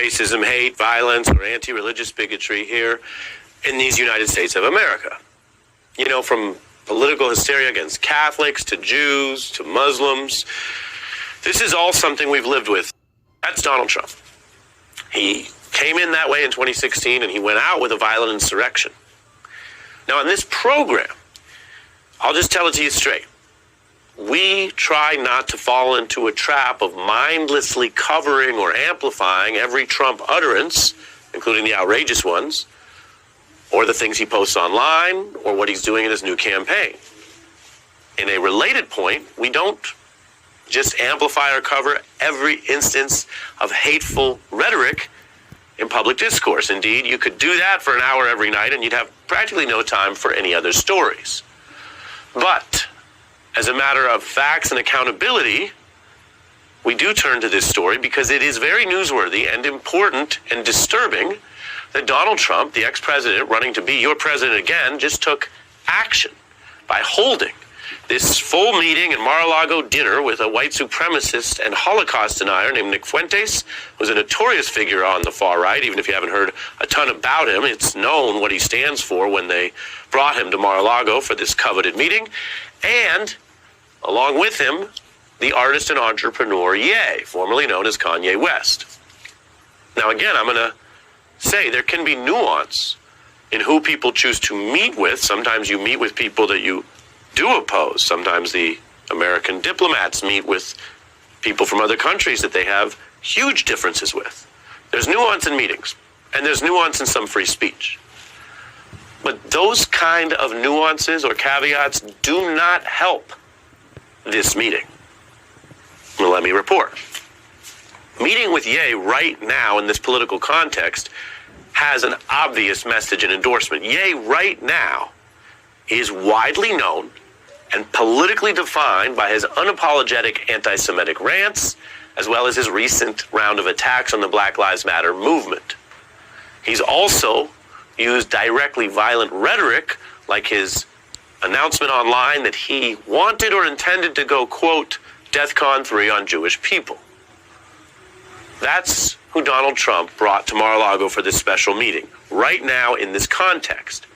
racism, hate, violence, or anti-religious bigotry here in these United States of America. You know, from political hysteria against Catholics to Jews to Muslims. This is all something we've lived with. That's Donald Trump. He came in that way in 2016, and he went out with a violent insurrection. Now, in this program, I'll just tell it to you straight. We try not to fall into a trap of mindlessly covering or amplifying every Trump utterance, including the outrageous ones, or the things he posts online, or what he's doing in his new campaign. In a related point, we don't just amplify or cover every instance of hateful rhetoric in public discourse. Indeed, you could do that for an hour every night and you'd have practically no time for any other stories. But as a matter of facts and accountability, we do turn to this story because it is very newsworthy and important and disturbing that Donald Trump, the ex-president running to be your president again, just took action by holding this full meeting and Mar-a-Lago dinner with a white supremacist and Holocaust denier named Nick Fuentes, who's a notorious figure on the far right. Even if you haven't heard a ton about him, it's known what he stands for when they brought him to Mar-a-Lago for this coveted meeting. And along with him, the artist and entrepreneur Ye, formerly known as Kanye West. Now again, I'm going to say there can be nuance in who people choose to meet with. Sometimes you meet with people that you do oppose. Sometimes the American diplomats meet with people from other countries that they have huge differences with. There's nuance in meetings, and there's nuance in some free speech. But those kind of nuances or caveats do not help this meeting. Well, let me report. Meeting with Ye right now in this political context has an obvious message and endorsement. Ye right now is widely known and politically defined by his unapologetic anti-Semitic rants, as well as his recent round of attacks on the Black Lives Matter movement. He's also used directly violent rhetoric, like his announcement online that he wanted or intended to go, quote, DEFCON 3 on Jewish people. That's who Donald Trump brought to Mar-a-Lago for this special meeting, right now in this context.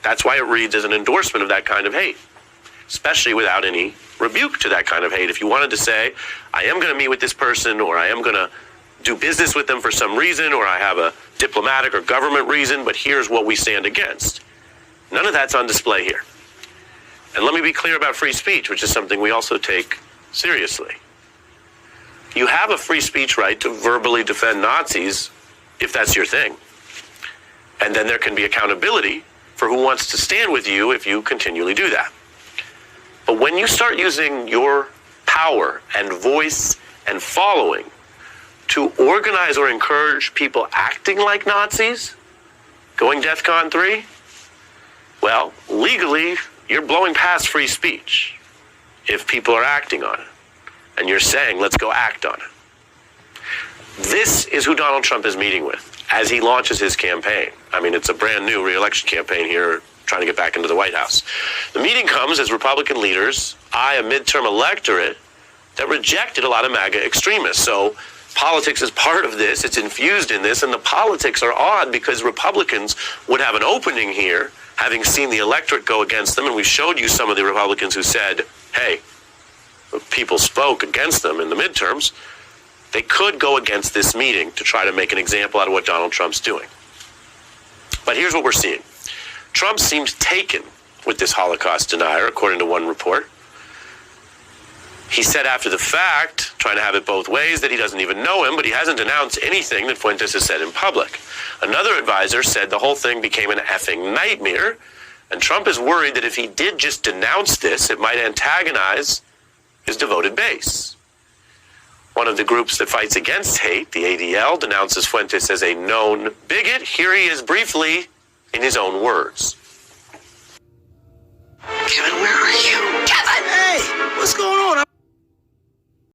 That's why it reads as an endorsement of that kind of hate, especially without any rebuke to that kind of hate. If you wanted to say, I am going to meet with this person, or I am going to do business with them for some reason, or I have a diplomatic or government reason, but here's what we stand against. None of that's on display here. And let me be clear about free speech, which is something we also take seriously. You have a free speech right to verbally defend Nazis if that's your thing. And then there can be accountability for who wants to stand with you if you continually do that. But when you start using your power and voice and following to organize or encourage people acting like Nazis, going DEFCON 3, well, legally, you're blowing past free speech if people are acting on it. And you're saying, let's go act on it. This is who Donald Trump is meeting with as he launches his campaign. I mean, it's a brand new re-election campaign here, trying to get back into the White House. The meeting comes as Republican leaders eye a midterm electorate that rejected a lot of MAGA extremists. So politics is part of this. It's infused in this. And the politics are odd because Republicans would have an opening here, having seen the electorate go against them. And we showed you some of the Republicans who said, hey, people spoke against them in the midterms. They could go against this meeting to try to make an example out of what Donald Trump's doing. But here's what we're seeing. Trump seems taken with this Holocaust denier, according to one report. He said after the fact, trying to have it both ways, that he doesn't even know him, but he hasn't announced anything that Fuentes has said in public. Another advisor said the whole thing became an effing nightmare, and Trump is worried that if he did just denounce this, it might antagonize his devoted base. One of the groups that fights against hate, the ADL, denounces Fuentes as a known bigot. Here he is briefly in his own words. Kevin, where are you? Kevin! Hey, what's going on?